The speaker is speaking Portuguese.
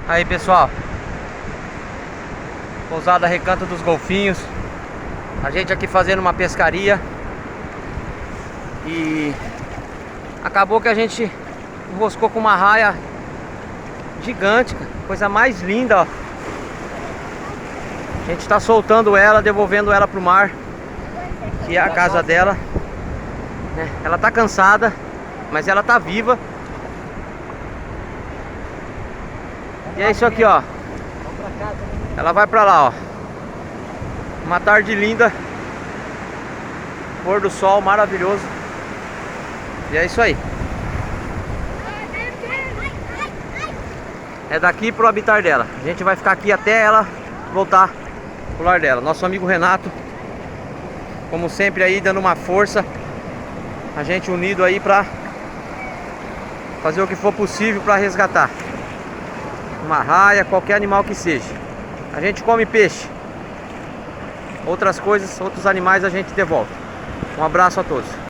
Aí, pessoal, pousada Recanto dos Golfinhos. A gente aqui fazendo uma pescaria. E acabou que a gente enroscou com uma raia gigante, cara. Coisa mais linda, ó. A gente tá soltando ela, devolvendo ela pro mar, que é a casa dela, né? Ela tá cansada, mas ela tá viva. E é isso aqui, ó. Ela vai pra lá, ó. Uma tarde linda, pôr do sol maravilhoso. E é isso aí. É daqui pro habitat dela. A gente vai ficar aqui até ela voltar pro lar dela. Nosso amigo Renato, como sempre aí, dando uma força. A gente unido aí pra fazer o que for possível pra resgatar uma raia, qualquer animal que seja. A gente come peixe. Outras coisas, outros animais a gente devolve. Um abraço a todos.